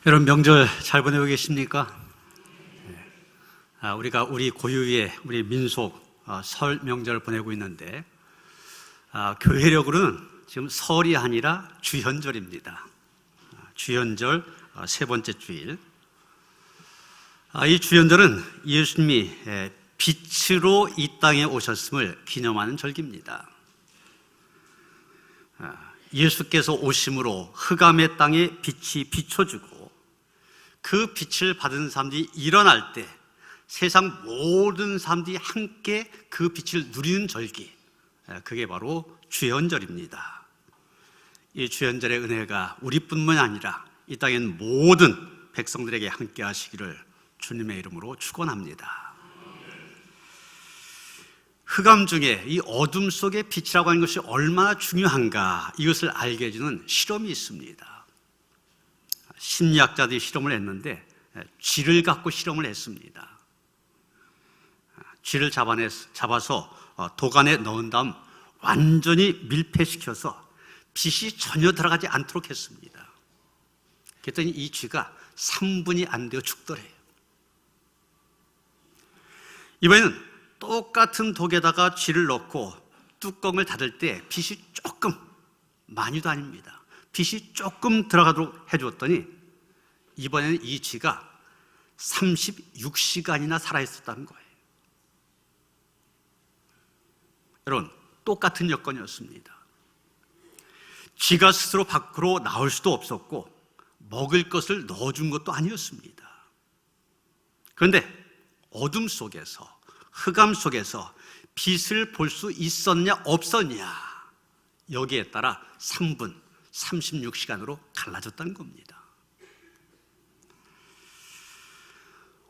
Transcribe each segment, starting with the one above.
여러분 명절 잘 보내고 계십니까? 우리가 우리 고유의 우리 민속 설 명절을 보내고 있는데 교회력으로는 지금 설이 아니라 주현절입니다. 주현절 세 번째 주일. 이 주현절은 예수님이 빛으로 이 땅에 오셨음을 기념하는 절기입니다. 예수께서 오심으로 흑암의 땅에 빛이 비춰주고 그 빛을 받은 사람들이 일어날 때 세상 모든 사람들이 함께 그 빛을 누리는 절기, 그게 바로 주현절입니다. 이 주현절의 은혜가 우리뿐만 아니라 이 땅에 있는 모든 백성들에게 함께 하시기를 주님의 이름으로 축원합니다. 흑암 중에 이 어둠 속의 빛이라고 하는 것이 얼마나 중요한가, 이것을 알게 해주는 실험이 있습니다. 심리학자들이 실험을 했는데 쥐를 갖고 실험을 했습니다. 쥐를 잡아서 도관에 넣은 다음 완전히 밀폐시켜서 빛이 전혀 들어가지 않도록 했습니다. 그랬더니 이 쥐가 3분이 안 되어 죽더래요. 이번에는 똑같은 독에다가 쥐를 넣고 뚜껑을 닫을 때 빛이 조금, 많이도 아닙니다, 빛이 조금 들어가도록 해주었더니 이번에는 이 쥐가 36시간이나 살아있었다는 거예요. 여러분, 똑같은 여건이었습니다. 쥐가 스스로 밖으로 나올 수도 없었고 먹을 것을 넣어준 것도 아니었습니다. 그런데 어둠 속에서, 흑암 속에서 빛을 볼 수 있었냐 없었냐, 여기에 따라 3분 36시간으로 갈라졌다는 겁니다.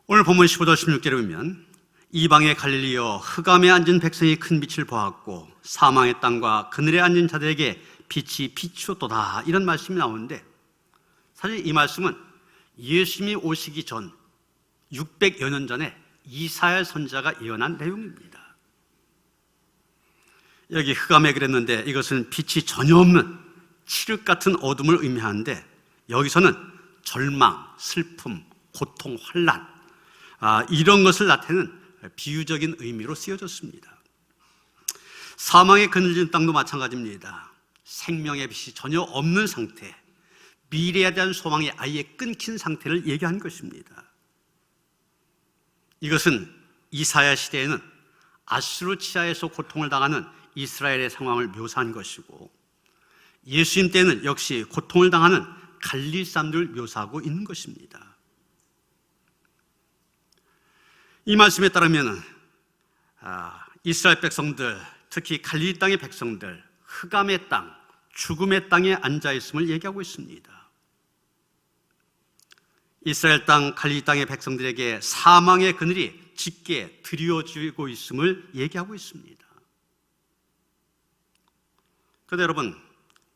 오늘 본문 15절 16절에 보면 이방의 갈릴리여 흑암에 앉은 백성이 큰 빛을 보았고 사망의 땅과 그늘에 앉은 자들에게 빛이 비추었도다, 이런 말씀이 나오는데, 사실 이 말씀은 예수님이 오시기 전 600여 년 전에 이사야 선지자가 예언한 내용입니다. 여기 흑암에 그랬는데 이것은 빛이 전혀 없는 칠흑 같은 어둠을 의미하는데, 여기서는 절망, 슬픔, 고통, 환난, 이런 것을 나타내는 비유적인 의미로 쓰여졌습니다. 사망에 그늘진 땅도 마찬가지입니다. 생명의 빛이 전혀 없는 상태, 미래에 대한 소망이 아예 끊긴 상태를 얘기한 것입니다. 이것은 이사야 시대에는 아수르 치하에서 고통을 당하는 이스라엘의 상황을 묘사한 것이고, 예수님 때는 역시 고통을 당하는 갈릴리 사람들을 묘사하고 있는 것입니다. 이 말씀에 따르면 이스라엘 백성들, 특히 갈릴리 땅의 백성들, 흑암의 땅, 죽음의 땅에 앉아 있음을 얘기하고 있습니다. 이스라엘 땅, 갈릴리 땅의 백성들에게 사망의 그늘이 짙게 드리워지고 있음을 얘기하고 있습니다. 그런데 여러분,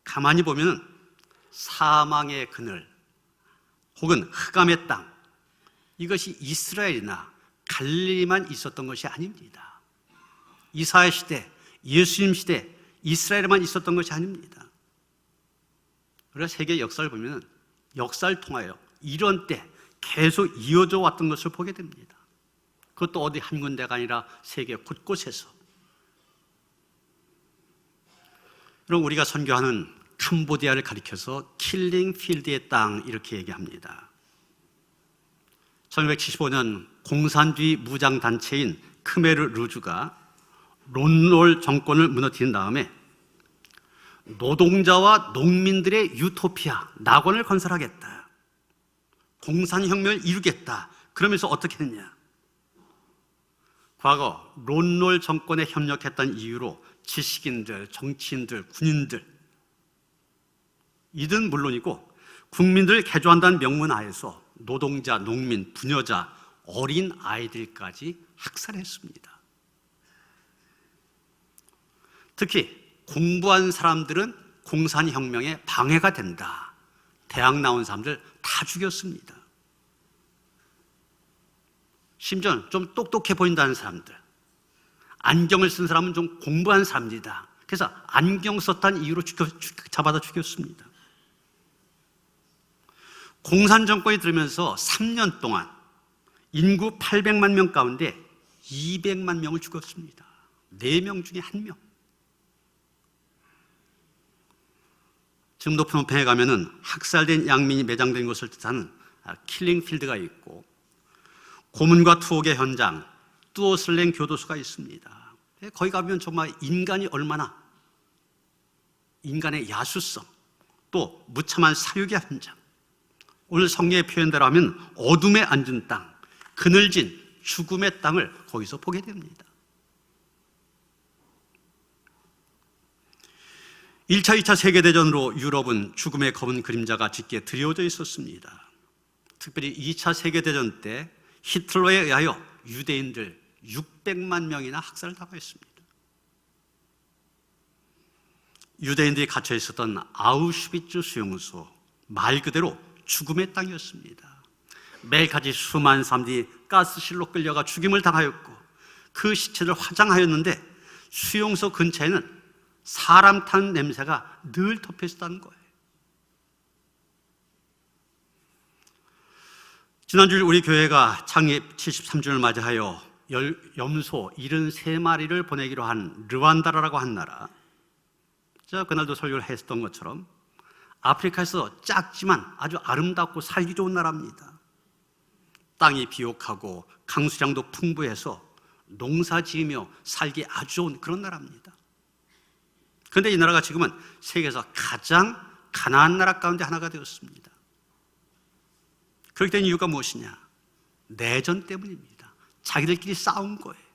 가만히 보면 사망의 그늘 혹은 흑암의 땅, 이것이 이스라엘이나 갈릴리만 있었던 것이 아닙니다. 이사야 시대, 예수님 시대, 이스라엘에만 있었던 것이 아닙니다. 우리가 세계 역사를 보면 역사를 통하여 이런 때 계속 이어져 왔던 것을 보게 됩니다. 그것도 어디 한 군데가 아니라 세계 곳곳에서. 그럼 우리가 선교하는 캄보디아를 가리켜서 킬링 필드의 땅, 이렇게 얘기합니다. 1975년 공산주의 무장단체인 크메르 루주가 론롤 정권을 무너뜨린 다음에 노동자와 농민들의 유토피아, 낙원을 건설하겠다, 공산혁명을 이루겠다, 그러면서 어떻게 했냐, 과거 론롤 정권에 협력했던 이유로 지식인들, 정치인들, 군인들, 이들은 물론이고 국민들을 개조한다는 명문 하에서 노동자, 농민, 부녀자, 어린 아이들까지 학살했습니다. 특히 공부한 사람들은 공산혁명에 방해가 된다, 대학 나온 사람들 다 죽였습니다. 심지어 좀 똑똑해 보인다는 사람들, 안경을 쓴 사람은 좀 공부한 사람이다, 그래서 안경 썼다는 이유로 잡아다 죽였습니다. 공산정권이 들으면서 3년 동안 인구 800만 명 가운데 200만 명을 죽였습니다. 4명 중에 1명. 지금 높은 평에 가면은 학살된 양민이 매장된 것을 뜻하는 킬링필드가 있고, 고문과 투옥의 현장, 뚜어슬랭 교도소가 있습니다. 거기 가면 정말 인간이 얼마나, 인간의 야수성, 또 무참한 사육의 현장, 오늘 성경의 표현대로 하면 어둠에 앉은 땅, 그늘진 죽음의 땅을 거기서 보게 됩니다. 1차, 2차 세계대전으로 유럽은 죽음의 검은 그림자가 짙게 드리워져 있었습니다. 특별히 2차 세계대전 때 히틀러에 의하여 유대인들 600만 명이나 학살을 당하였습니다. 유대인들이 갇혀 있었던 아우슈비츠 수용소, 말 그대로 죽음의 땅이었습니다. 매일같이 수많은 사람들이 가스실로 끌려가 죽임을 당하였고, 그 시체를 화장하였는데 수용소 근처에는 사람 탄 냄새가 늘 덮여 있었다는 거예요. 지난주에 우리 교회가 창립 73주년을 맞이하여 염소 73마리를 보내기로 한 르완다라고 한 나라, 그날도 설교를 했었던 것처럼 아프리카에서 작지만 아주 아름답고 살기 좋은 나라입니다. 땅이 비옥하고 강수량도 풍부해서 농사 지으며 살기 아주 좋은 그런 나라입니다. 그런데 이 나라가 지금은 세계에서 가장 가난한 나라 가운데 하나가 되었습니다. 그렇게 된 이유가 무엇이냐? 내전 때문입니다. 자기들끼리 싸운 거예요.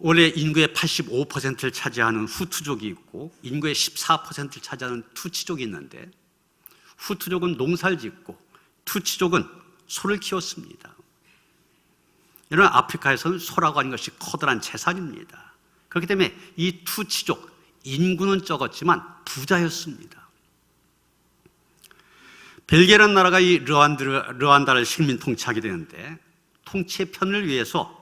원래 인구의 85%를 차지하는 후투족이 있고 인구의 14%를 차지하는 투치족이 있는데, 후투족은 농사를 짓고 투치족은 소를 키웠습니다. 이런 아프리카에서는 소라고 하는 것이 커다란 재산입니다. 그렇기 때문에 이 투치족, 인구는 적었지만 부자였습니다. 벨기에라는 나라가 이 르완다를 식민 통치하게 되는데, 통치의 편을 위해서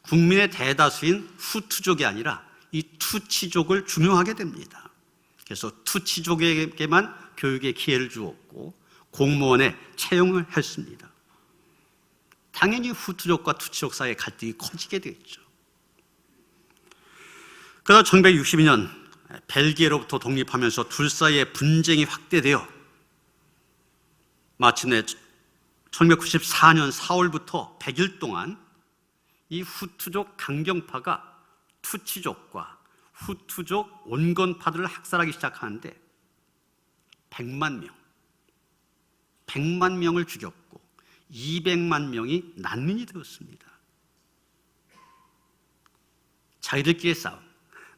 국민의 대다수인 후투족이 아니라 이 투치족을 중용하게 됩니다. 그래서 투치족에게만 교육의 기회를 주었고 공무원에 채용을 했습니다. 당연히 후투족과 투치족 사이의 갈등이 커지게 되었죠. 그러다 1962년 벨기에로부터 독립하면서 둘 사이의 분쟁이 확대되어 마침내 1994년 4월부터 100일 동안 이 후투족 강경파가 투치족과 후투족 온건파들을 학살하기 시작하는데 100만 명을 죽였고 200만 명이 난민이 되었습니다. 자기들끼리의 싸움,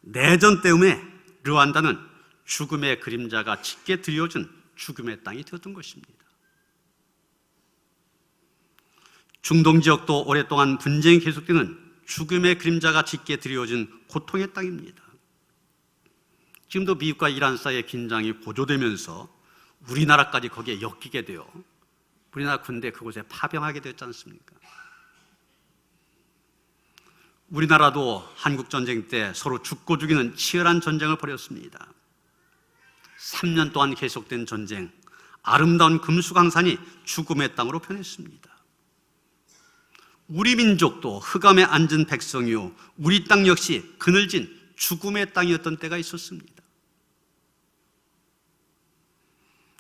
내전 때문에 르완다는 죽음의 그림자가 짙게 드리워진 죽음의 땅이 되었던 것입니다. 중동 지역도 오랫동안 분쟁이 계속되는 죽음의 그림자가 짙게 드리워진 고통의 땅입니다. 지금도 미국과 이란 사이의 긴장이 고조되면서 우리나라까지 거기에 엮이게 되어 우리나라 군대 그곳에 파병하게 되었지 않습니까? 우리나라도 한국전쟁 때 서로 죽고 죽이는 치열한 전쟁을 벌였습니다. 3년 동안 계속된 전쟁, 아름다운 금수강산이 죽음의 땅으로 변했습니다. 우리 민족도 흑암에 앉은 백성이요, 우리 땅 역시 그늘진 죽음의 땅이었던 때가 있었습니다.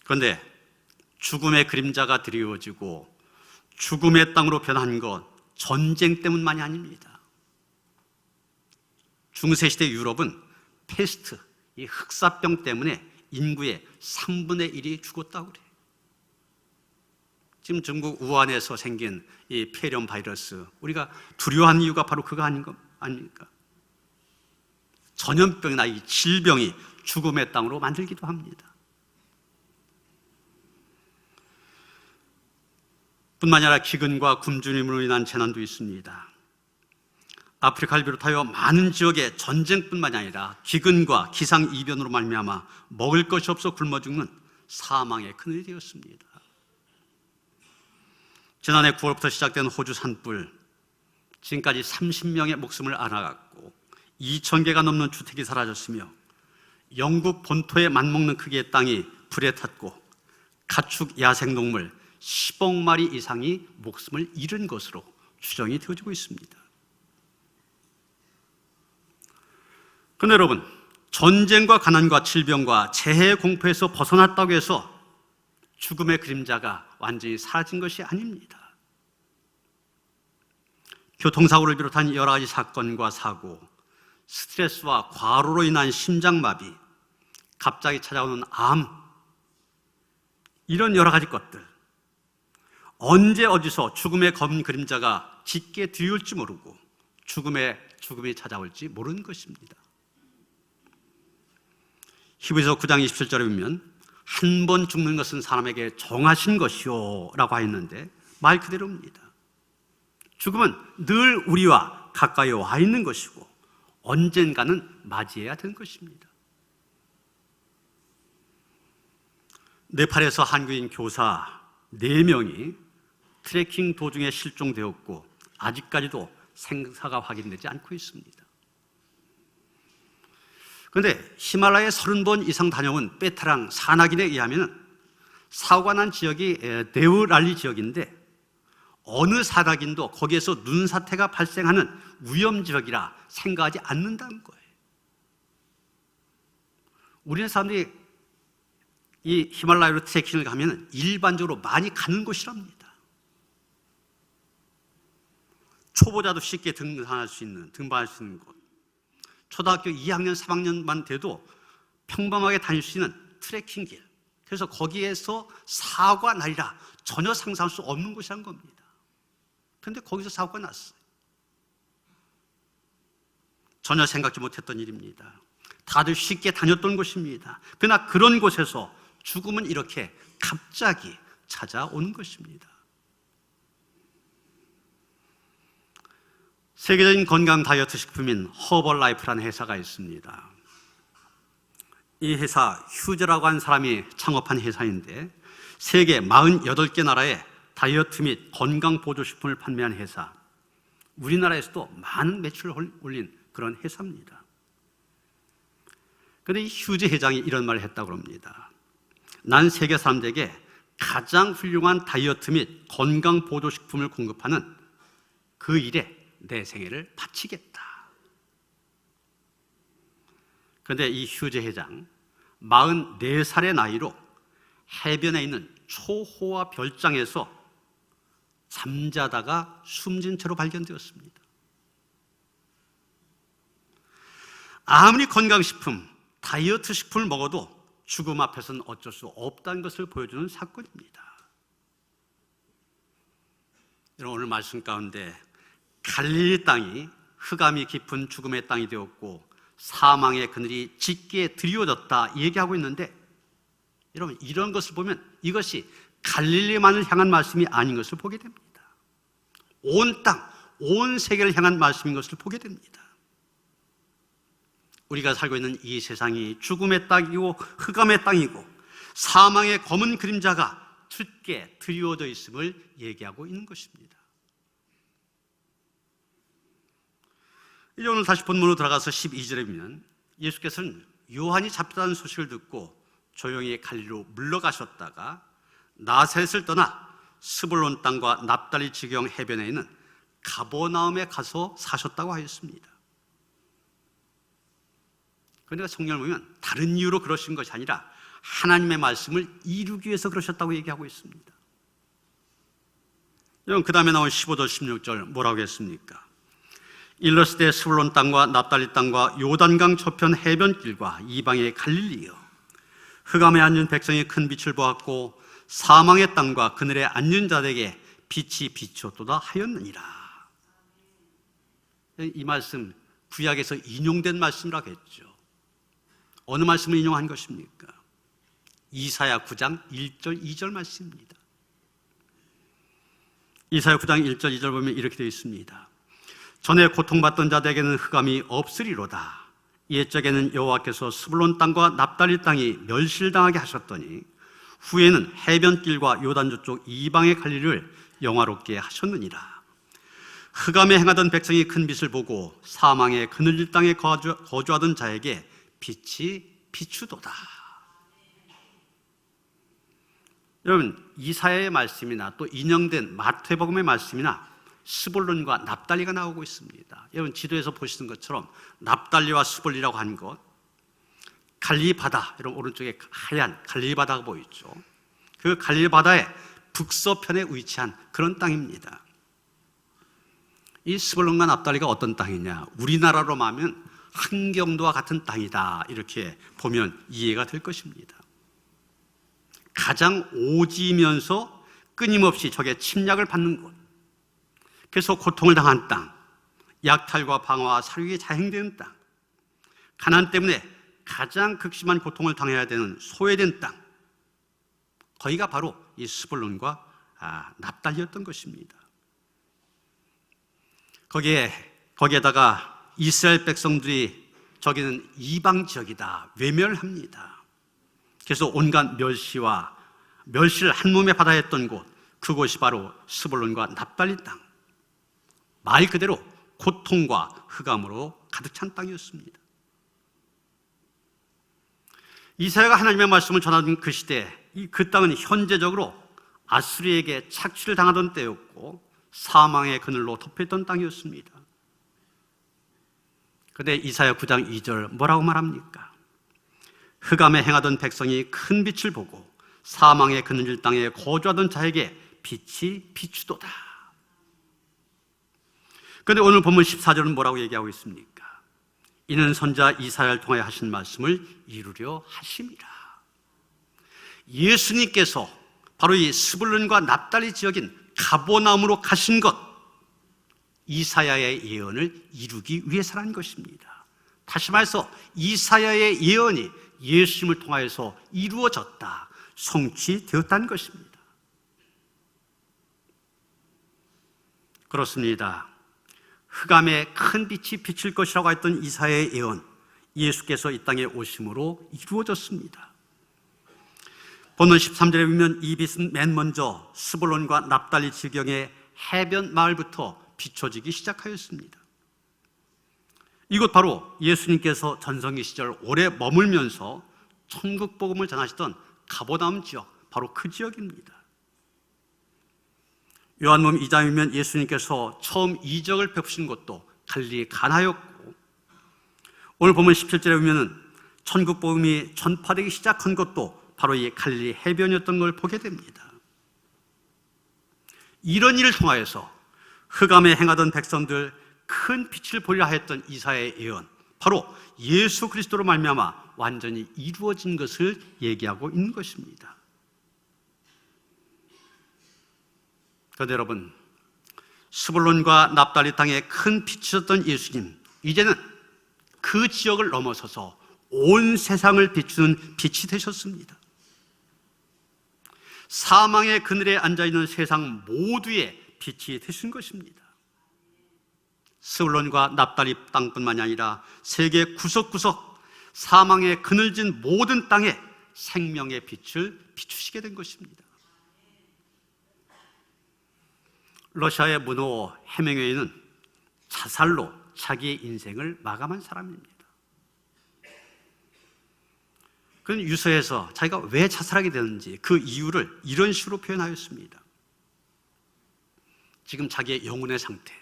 그런데 죽음의 그림자가 드리워지고 죽음의 땅으로 변한 것, 전쟁 때문만이 아닙니다. 중세시대 유럽은 패스트, 이 흑사병 때문에 인구의 3분의 1이 죽었다고 그래요. 지금 중국 우한에서 생긴 이 폐렴 바이러스, 우리가 두려워하는 이유가 바로 그거 아닙니까? 전염병이나 이 질병이 죽음의 땅으로 만들기도 합니다. 뿐만 아니라 기근과 굶주림으로 인한 재난도 있습니다. 아프리카를 비롯하여 많은 지역에 전쟁뿐만이 아니라 기근과 기상이변으로 말미암아 먹을 것이 없어 굶어 죽는 사망의 그늘이 되었습니다. 지난해 9월부터 시작된 호주 산불, 지금까지 30명의 목숨을 앗아갔고 2,000개가 넘는 주택이 사라졌으며 영국 본토에 맞먹는 크기의 땅이 불에 탔고 가축 야생동물 10억 마리 이상이 목숨을 잃은 것으로 추정이 되어지고 있습니다. 그런데 여러분, 전쟁과 가난과 질병과 재해 공포에서 벗어났다고 해서 죽음의 그림자가 완전히 사라진 것이 아닙니다. 교통사고를 비롯한 여러 가지 사건과 사고, 스트레스와 과로로 인한 심장마비, 갑자기 찾아오는 암, 이런 여러 가지 것들, 언제 어디서 죽음의 검 그림자가 짙게 드리울지 모르고 죽음이 찾아올지 모르는 것입니다. 히브리서 9장 27절에 보면 한 번 죽는 것은 사람에게 정하신 것이요 라고 하였는데 말 그대로입니다. 죽음은 늘 우리와 가까이 와 있는 것이고 언젠가는 맞이해야 되는 것입니다. 네팔에서 한국인 교사 4명이 트레킹 도중에 실종되었고 아직까지도 생사가 확인되지 않고 있습니다. 그런데 히말라야에 30번 이상 다녀온 베테랑 산악인에 의하면 사고가 난 지역이 데우랄리 지역인데 어느 산악인도 거기에서 눈사태가 발생하는 위험 지역이라 생각하지 않는다는 거예요. 우리나라 사람들이 이 히말라야로 트레킹을 가면 일반적으로 많이 가는 곳이랍니다. 초보자도 쉽게 등반할 수 있는 곳. 초등학교 2학년, 3학년만 돼도 평범하게 다닐 수 있는 트레킹길. 그래서 거기에서 사고가 나리라 전혀 상상할 수 없는 곳이라는 겁니다. 그런데 거기서 사고가 났어요. 전혀 생각지 못했던 일입니다. 다들 쉽게 다녔던 곳입니다. 그러나 그런 곳에서 죽음은 이렇게 갑자기 찾아오는 것입니다. 세계적인 건강 다이어트 식품인 허벌라이프라는 회사가 있습니다. 이 회사 휴즈라고 하는 사람이 창업한 회사인데 세계 48개 나라에 다이어트 및 건강 보조식품을 판매한 회사, 우리나라에서도 많은 매출을 올린 그런 회사입니다. 그런데 이 휴즈 회장이 이런 말을 했다고 합니다. 난 세계 사람들에게 가장 훌륭한 다이어트 및 건강 보조식품을 공급하는 그 일에 내 생애를 바치겠다. 그런데 이 휴즈 회장 44살의 나이로 해변에 있는 초호화 별장에서 잠자다가 숨진 채로 발견되었습니다. 아무리 건강식품, 다이어트 식품을 먹어도 죽음 앞에서는 어쩔 수 없다는 것을 보여주는 사건입니다. 여러분, 오늘 말씀 가운데 갈릴리 땅이 흑암이 깊은 죽음의 땅이 되었고 사망의 그늘이 짙게 드리워졌다 얘기하고 있는데, 여러분 이런 것을 보면 이것이 갈릴리만을 향한 말씀이 아닌 것을 보게 됩니다. 온 땅, 온 세계를 향한 말씀인 것을 보게 됩니다. 우리가 살고 있는 이 세상이 죽음의 땅이고 흑암의 땅이고 사망의 검은 그림자가 짙게 드리워져 있음을 얘기하고 있는 것입니다. 이제 오늘 다시 본문으로 들어가서 12절에 보면 예수께서는 요한이 잡혔다는 소식을 듣고 조용히 갈릴리로 물러가셨다가 나사렛을 떠나 스불론 땅과 납달리 지경 해변에 있는 가버나움에 가서 사셨다고 하였습니다. 그러니까 성경을 보면 다른 이유로 그러신 것이 아니라 하나님의 말씀을 이루기 위해서 그러셨다고 얘기하고 있습니다. 여러분, 그 다음에 나온 15절 16절 뭐라고 했습니까? 일렀을 때 스불론 땅과 납달리 땅과 요단강 저편 해변길과 이방의 갈릴리여, 흑암에 앉은 백성이 큰 빛을 보았고 사망의 땅과 그늘에 앉은 자들에게 빛이 비추었도다 하였느니라. 이 말씀 구약에서 인용된 말씀이라고 했죠. 어느 말씀을 인용한 것입니까? 이사야 9장 1절 2절 말씀입니다. 이사야 9장 1절 2절 보면 이렇게 되어 있습니다. 전에 고통받던 자들에게는 흑암이 없으리로다. 옛적에는 여호와께서 스불론 땅과 납달리 땅이 멸실당하게 하셨더니 후에는 해변길과 요단 저쪽 이방의 갈릴리를 영화롭게 하셨느니라. 흑암에 행하던 백성이 큰 빛을 보고 사망의 그늘 땅에 거주하던 자에게 빛이 비추도다. 여러분, 이사야의 말씀이나 또 인용된 마태복음의 말씀이나 스불론과 납달리가 나오고 있습니다. 여러분, 지도에서 보시는 것처럼 납달리와 스불리라고 한 것, 갈릴리 바다, 여러분 오른쪽에 하얀 갈릴리 바다가 보이죠. 그 갈릴리 바다의 북서편에 위치한 그런 땅입니다. 이 스불론과 납달리가 어떤 땅이냐? 우리나라로 말하면 한경도와 같은 땅이다, 이렇게 보면 이해가 될 것입니다. 가장 오지면서 끊임없이 적의 침략을 받는 곳, 그래서 고통을 당한 땅, 약탈과 방화와 살육이 자행되는 땅, 가난 때문에 가장 극심한 고통을 당해야 되는 소외된 땅, 거기가 바로 이 스불론과 납달리였던 것입니다. 거기에다가 이스라엘 백성들이 저기는 이방 지역이다, 외멸합니다. 그래서 온갖 멸시를 한 몸에 받아야 했던 곳, 그곳이 바로 스불론과 납달리 땅, 말 그대로 고통과 흑암으로 가득 찬 땅이었습니다. 이사야가 하나님의 말씀을 전하던 그 시대, 그 땅은 현재적으로 아수리에게 착취를 당하던 때였고 사망의 그늘로 덮여있던 땅이었습니다. 그런데 이사야 9장 2절 뭐라고 말합니까? 흑암에 행하던 백성이 큰 빛을 보고 사망의 그늘 땅에 거주하던 자에게 빛이 비추도다. 그런데 오늘 본문 14절은 뭐라고 얘기하고 있습니까? 이는 선지자 이사야를 통하여 하신 말씀을 이루려 하심이라. 예수님께서 바로 이 스불론과 납달리 지역인 가버나움으로 가신 것, 이사야의 예언을 이루기 위해서라는 것입니다. 다시 말해서 이사야의 예언이 예수님을 통하여서 이루어졌다, 성취되었다는 것입니다. 그렇습니다. 흑암에 큰 빛이 비칠 것이라고 했던 이사야의 예언, 예수께서 이 땅에 오심으로 이루어졌습니다. 본문 13절에 보면 이 빛은 맨 먼저 스불론과 납달리 지경의 해변 마을부터 비춰지기 시작하였습니다. 이곳 바로 예수님께서 전성기 시절 오래 머물면서 천국 복음을 전하시던 가버나움 지역, 바로 그 지역입니다. 요한복음 2장이면 예수님께서 처음 이적을 베푸신 곳도 갈릴리 가나였고, 오늘 보면 17절에 보면 천국 복음이 전파되기 시작한 곳도 바로 이 갈릴리 해변이었던 걸 보게 됩니다. 이런 일을 통하여서 흑암에 행하던 백성들 큰 빛을 보리라 했던 이사야의 예언, 바로 예수 그리스도로 말미암아 완전히 이루어진 것을 얘기하고 있는 것입니다. 그런데 여러분, 스불론과 납달리 땅에 큰 빛이었던 예수님, 이제는 그 지역을 넘어서서 온 세상을 비추는 빛이 되셨습니다. 사망의 그늘에 앉아있는 세상 모두의 빛이 되신 것입니다. 스불론과 납달리 땅뿐만이 아니라 세계 구석구석 사망의 그늘진 모든 땅에 생명의 빛을 비추시게 된 것입니다. 러시아의 문호 헤밍웨이는 자살로 자기의 인생을 마감한 사람입니다. 그는 유서에서 자기가 왜 자살하게 되는지 그 이유를 이런 식으로 표현하였습니다. 지금 자기의 영혼의 상태,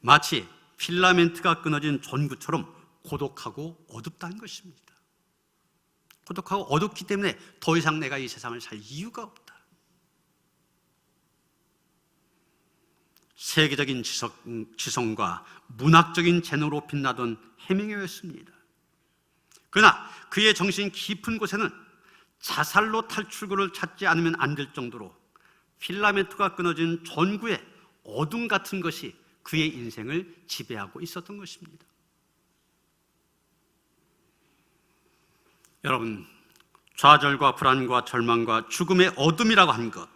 마치 필라멘트가 끊어진 전구처럼 고독하고 어둡다는 것입니다. 고독하고 어둡기 때문에 더 이상 내가 이 세상을 살 이유가 없다. 세계적인 지성과 문학적인 재능으로 빛나던 헤밍웨이였습니다. 그러나 그의 정신 깊은 곳에는 자살로 탈출구를 찾지 않으면 안 될 정도로 필라멘트가 끊어진 전구의 어둠 같은 것이 그의 인생을 지배하고 있었던 것입니다. 여러분, 좌절과 불안과 절망과 죽음의 어둠이라고 한 것,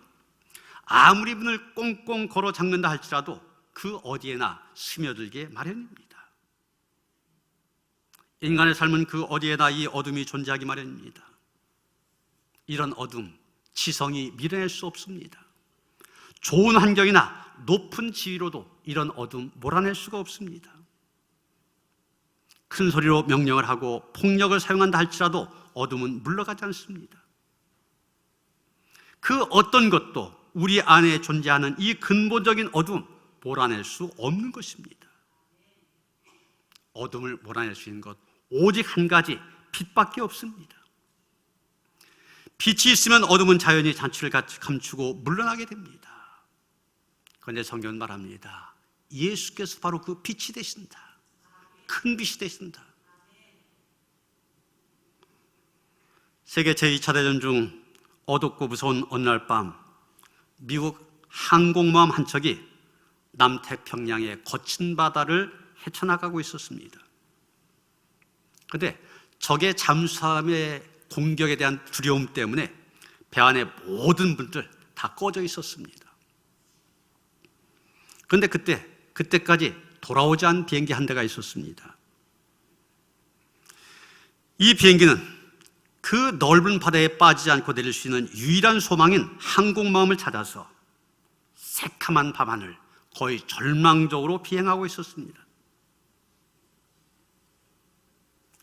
아무리 문을 꽁꽁 걸어 잠근다 할지라도 그 어디에나 스며들게 마련입니다. 인간의 삶은 그 어디에나 이 어둠이 존재하기 마련입니다. 이런 어둠, 지성이 밀어낼 수 없습니다. 좋은 환경이나 높은 지위로도 이런 어둠 몰아낼 수가 없습니다. 큰 소리로 명령을 하고 폭력을 사용한다 할지라도 어둠은 물러가지 않습니다. 그 어떤 것도 우리 안에 존재하는 이 근본적인 어둠 몰아낼 수 없는 것입니다. 어둠을 몰아낼 수 있는 것 오직 한 가지, 빛밖에 없습니다. 빛이 있으면 어둠은 자연히 잔치를 감추고 물러나게 됩니다. 그런데 성경은 말합니다. 예수께서 바로 그 빛이 되신다. 큰 빛이 되신다. 세계 제2차 대전 중 어둡고 무서운 어느 날 밤 미국 항공모함 한 척이 남태평양의 거친 바다를 헤쳐나가고 있었습니다. 그런데 적의 잠수함의 공격에 대한 두려움 때문에 배 안에 모든 분들 다 꺼져 있었습니다. 그런데 그때까지 돌아오지 않은 비행기 한 대가 있었습니다. 이 비행기는 그 넓은 바다에 빠지지 않고 내릴 수 있는 유일한 소망인 항공모함을 찾아서 새카만 밤하늘 거의 절망적으로 비행하고 있었습니다.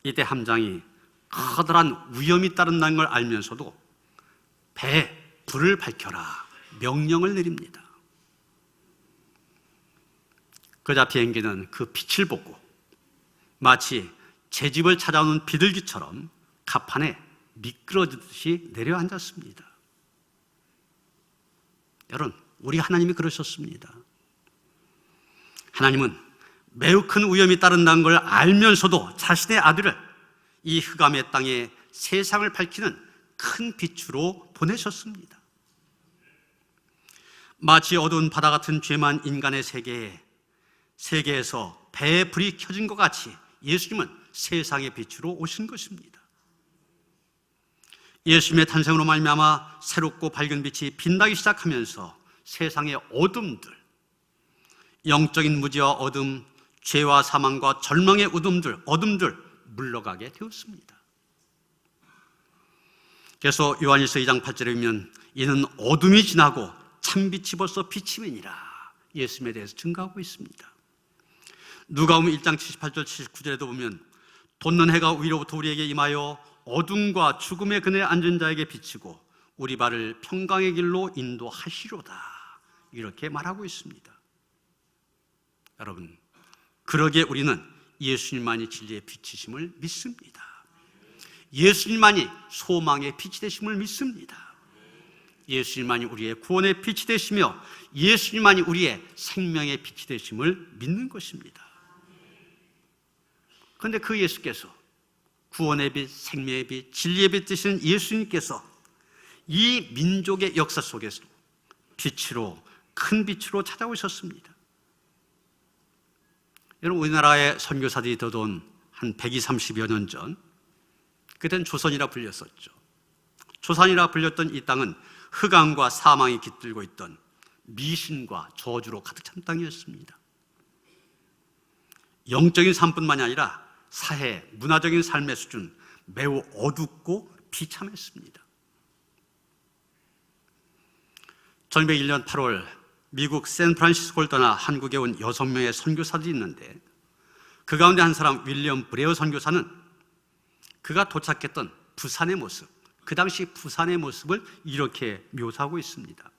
이때 함장이 커다란 위험이 따른다는 걸 알면서도 배에 불을 밝혀라 명령을 내립니다. 그러자 비행기는 그 빛을 보고 마치 제 집을 찾아오는 비둘기처럼 갑판에 미끄러지듯이 내려앉았습니다. 여러분, 우리 하나님이 그러셨습니다. 하나님은 매우 큰 위험이 따른다는 걸 알면서도 자신의 아들을 이 흑암의 땅에 세상을 밝히는 큰 빛으로 보내셨습니다. 마치 어두운 바다 같은 죄만 인간의 세계에서 배에 불이 켜진 것 같이 예수님은 세상의 빛으로 오신 것입니다. 예수님의 탄생으로 말미암아 새롭고 밝은 빛이 빛나기 시작하면서 세상의 어둠들, 영적인 무지와 어둠, 죄와 사망과 절망의 어둠들 물러가게 되었습니다. 그래서 요한일서 2장 8절에 보면 이는 어둠이 지나고 참빛이 벌써 비치매니라 예수님에 대해서 증거하고 있습니다. 누가복음 1장 78절 79절에도 보면 돋는 해가 위로부터 우리에게 임하여 어둠과 죽음의 그늘에 앉은 자에게 비치고 우리 발을 평강의 길로 인도하시로다 이렇게 말하고 있습니다. 여러분, 그러기에 우리는 예수님만이 진리의 빛이심을 믿습니다. 예수님만이 소망의 빛이 되심을 믿습니다. 예수님만이 우리의 구원의 빛이 되시며 예수님만이 우리의 생명의 빛이 되심을 믿는 것입니다. 그런데 그 예수께서 구원의 빛, 생명의 빛, 진리의 빛 되시는 예수님께서 이 민족의 역사 속에서 큰 빛으로 찾아오셨습니다. 여러분, 우리나라의 선교사들이 들어온 한 120, 30여 년 전, 그때는 조선이라 불렸었죠. 조선이라 불렸던 이 땅은 흑암과 사망이 깃들고 있던 미신과 저주로 가득 찬 땅이었습니다. 영적인 삶뿐만이 아니라 사회, 문화적인 삶의 수준 매우 어둡고 비참했습니다. 1901년 8월 미국 샌프란시스코를 떠나 한국에 온 6명의 선교사들이 있는데 그 가운데 한 사람 윌리엄 브레어 선교사는 그가 도착했던 부산의 모습, 그 당시 부산의 모습을 이렇게 묘사하고 있습니다.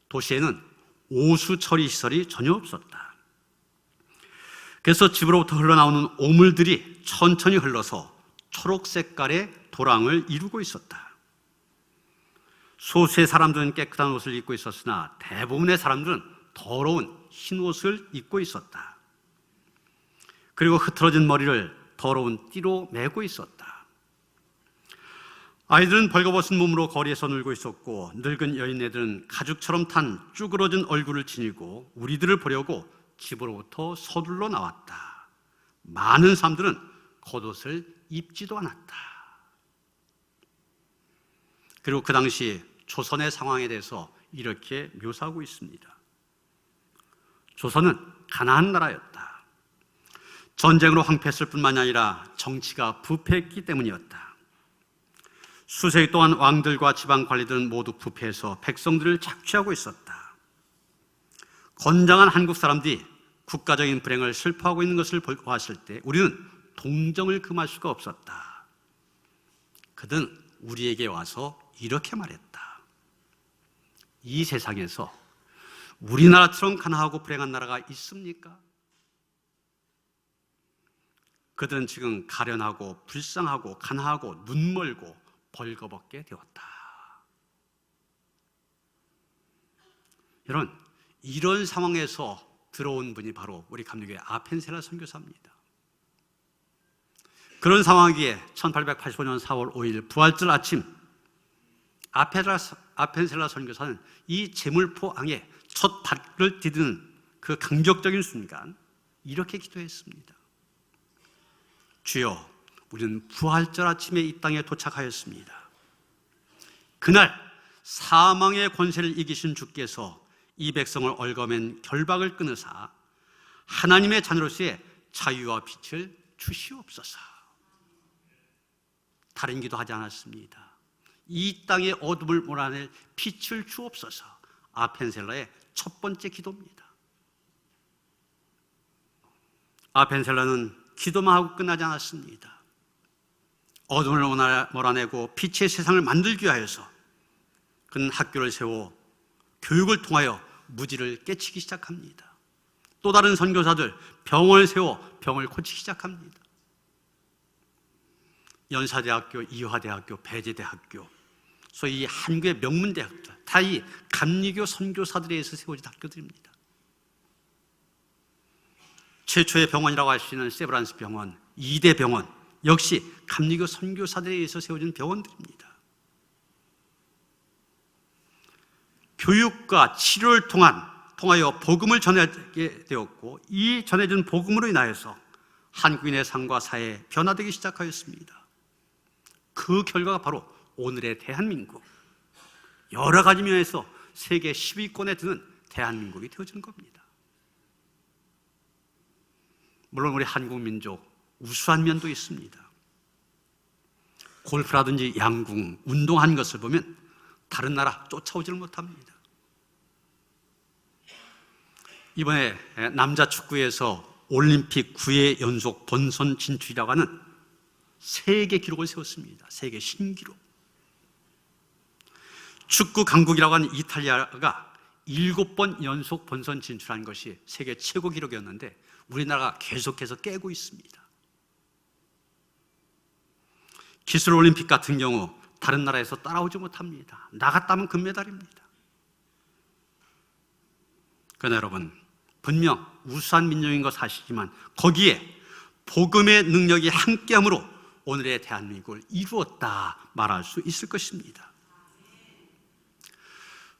도시에는 오수 처리 시설이 전혀 없었다. 그래서 집으로부터 흘러나오는 오물들이 천천히 흘러서 초록 색깔의 도랑을 이루고 있었다. 소수의 사람들은 깨끗한 옷을 입고 있었으나 대부분의 사람들은 더러운 흰 옷을 입고 있었다. 그리고 흐트러진 머리를 더러운 띠로 메고 있었다. 아이들은 벌거벗은 몸으로 거리에서 놀고 있었고 늙은 여인네들은 가죽처럼 탄 쭈그러진 얼굴을 지니고 우리들을 보려고 집으로부터 서둘러 나왔다. 많은 사람들은 겉옷을 입지도 않았다. 그리고 그 당시 조선의 상황에 대해서 이렇게 묘사하고 있습니다. 조선은 가난한 나라였다. 전쟁으로 황폐했을 뿐만이 아니라 정치가 부패했기 때문이었다. 수세기 동안 왕들과 지방 관리들은 모두 부패해서 백성들을 착취하고 있었다. 건장한 한국 사람들이 국가적인 불행을 슬퍼하고 있는 것을 보았을 때 우리는 동정을 금할 수가 없었다. 그들은 우리에게 와서 이렇게 말했다. 이 세상에서 우리나라처럼 가난하고 불행한 나라가 있습니까? 그들은 지금 가련하고 불쌍하고 가난하고 눈멀고 벌거벗게 되었다. 여러분, 이런 상황에서 들어온 분이 바로 우리 감리교회 아펜셀라 선교사입니다. 그런 상황이기에 1885년 4월 5일 부활절 아침 아펜셀라 선교사는 이 제물포 ang에 첫 발을 디디는 그 감격적인 순간 이렇게 기도했습니다. 주여, 우리는 부활절 아침에 이 땅에 도착하였습니다. 그날 사망의 권세를 이기신 주께서 이 백성을 얽어맨 결박을 끊으사 하나님의 자녀로서의 자유와 빛을 주시옵소서. 다른 기도하지 않았습니다. 이 땅의 어둠을 몰아낼 빛을 주옵소서. 아펜셀라의 첫 번째 기도입니다. 아펜셀라는 기도만 하고 끝나지 않았습니다. 어둠을 몰아내고 빛의 세상을 만들기 위하여서 그는 학교를 세워 교육을 통하여 무지를 깨치기 시작합니다. 또 다른 선교사들 병원을 세워 병을 고치기 시작합니다. 연사대학교, 이화대학교, 배제대학교, 소위 한국의 명문대학들, 다 이 감리교 선교사들에 의해서 세워진 학교들입니다. 최초의 병원이라고 할 수 있는 세브란스 병원, 이대 병원, 역시 감리교 선교사들에 의해서 세워진 병원들입니다. 교육과 치료를 통하여 복음을 전하게 되었고, 이 전해진 복음으로 인하여서 한국인의 삶과 사회에 변화되기 시작하였습니다. 그 결과가 바로 오늘의 대한민국, 여러 가지 면에서 세계 10위권에 드는 대한민국이 되어진 겁니다. 물론 우리 한국 민족 우수한 면도 있습니다. 골프라든지 양궁, 운동한 것을 보면 다른 나라 쫓아오지를 못합니다. 이번에 남자 축구에서 올림픽 9회 연속 본선 진출이라고 하는 세계 기록을 세웠습니다. 세계 신기록. 축구 강국이라고 하는 이탈리아가 7번 연속 본선 진출한 것이 세계 최고 기록이었는데 우리나라가 계속해서 깨고 있습니다. 기술 올림픽 같은 경우 다른 나라에서 따라오지 못합니다. 나갔다면 금메달입니다. 그러나 여러분, 분명 우수한 민족인 것 사실이지만 거기에 복음의 능력이 함께함으로 오늘의 대한민국을 이루었다 말할 수 있을 것입니다.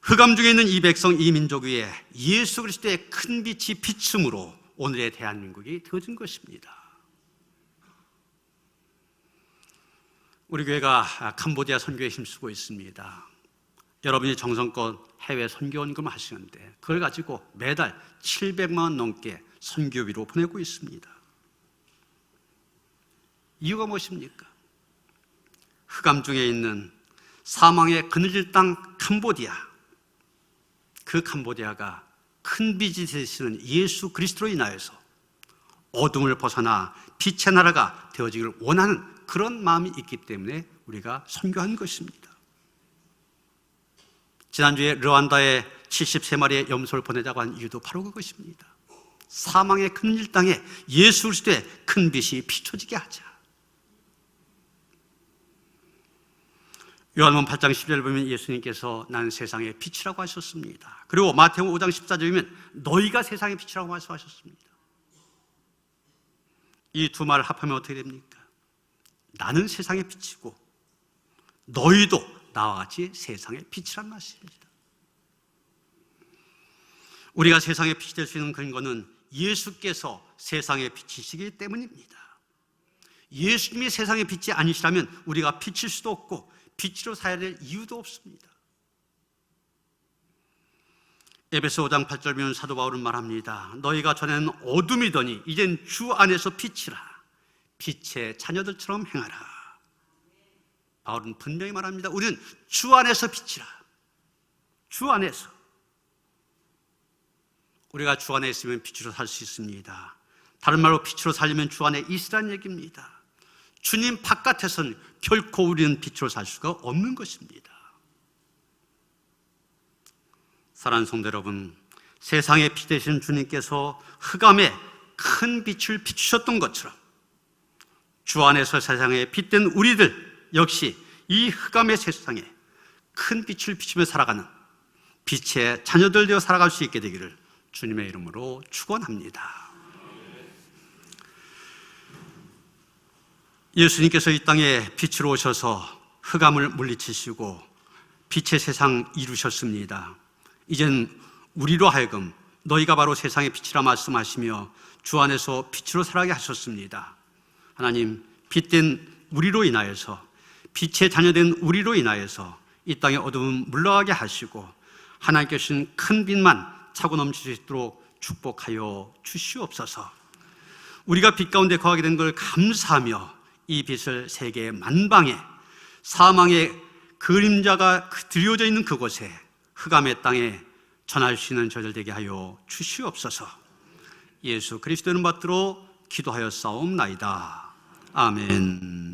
흑암 중에 있는 이 백성, 이 민족 위에 예수 그리스도의 큰 빛이 비춤으로 오늘의 대한민국이 되어진 것입니다. 우리 교회가 캄보디아 선교에 힘쓰고 있습니다. 여러분이 정성껏 해외 선교원금을 하시는데 그걸 가지고 매달 700만 원 넘게 선교비로 보내고 있습니다. 이유가 무엇입니까? 흑암 중에 있는 사망의 그늘질 땅 캄보디아, 그 캄보디아가 큰 빛이 되시는 예수 그리스도로 인하여서 어둠을 벗어나 빛의 나라가 되어지기를 원하는 그런 마음이 있기 때문에 우리가 선교한 것입니다. 지난주에 르완다에 73마리의 염소를 보내자고 한 이유도 바로 그것입니다. 사망의 그늘 땅에 예수 그리스도의 큰 빛이 비춰지게 하자. 요한복음 8장 10절을 보면 예수님께서 나는 세상의 빛이라고 하셨습니다. 그리고 마태복음 5장 14절에 보면 너희가 세상의 빛이라고 말씀하셨습니다. 이 두 말을 합하면 어떻게 됩니까? 나는 세상의 빛이고 너희도 나와 같이 세상의 빛이란 말씀입니다. 우리가 세상의 빛이 될 수 있는 근거는 예수께서 세상의 빛이시기 때문입니다. 예수님이 세상의 빛이 아니시라면 우리가 빛일 수도 없고 빛으로 살아야 될 이유도 없습니다. 에베소 5장 8절 보면 사도 바울은 말합니다. 너희가 전에는 어둠이더니 이젠 주 안에서 빛이라. 빛의 자녀들처럼 행하라. 바울은 분명히 말합니다. 우리는 주 안에서 빛이라. 주 안에서. 우리가 주 안에 있으면 빛으로 살 수 있습니다. 다른 말로 빛으로 살려면 주 안에 있으라는 얘기입니다. 주님 바깥에서는 결코 우리는 빛으로 살 수가 없는 것입니다. 사랑하는 성도 여러분, 세상의 빛 되신 주님께서 흑암에 큰 빛을 비추셨던 것처럼 주 안에서 세상에 빛된 우리들 역시 이 흑암의 세상에 큰 빛을 비추며 살아가는 빛의 자녀들 되어 살아갈 수 있게 되기를 주님의 이름으로 축원합니다. 예수님께서 이 땅에 빛으로 오셔서 흑암을 물리치시고 빛의 세상 이루셨습니다. 이젠 우리로 하여금 너희가 바로 세상의 빛이라 말씀하시며 주 안에서 빛으로 살아가게 하셨습니다. 하나님, 빛된 우리로 인하여서, 빛의 자녀된 우리로 인하여서 이 땅의 어둠은 물러가게 하시고 하나님께 주신 큰 빛만 차고 넘칠 수 있도록 축복하여 주시옵소서. 우리가 빛 가운데 거하게 된 걸 감사하며 이 빛을 세계 만방에, 사망의 그림자가 드리워져 있는 그곳에, 흑암의 땅에 전할 수 있는 저들 되게 하여 주시옵소서. 예수 그리스도를 받들어 기도하여 싸움나이다. 아멘.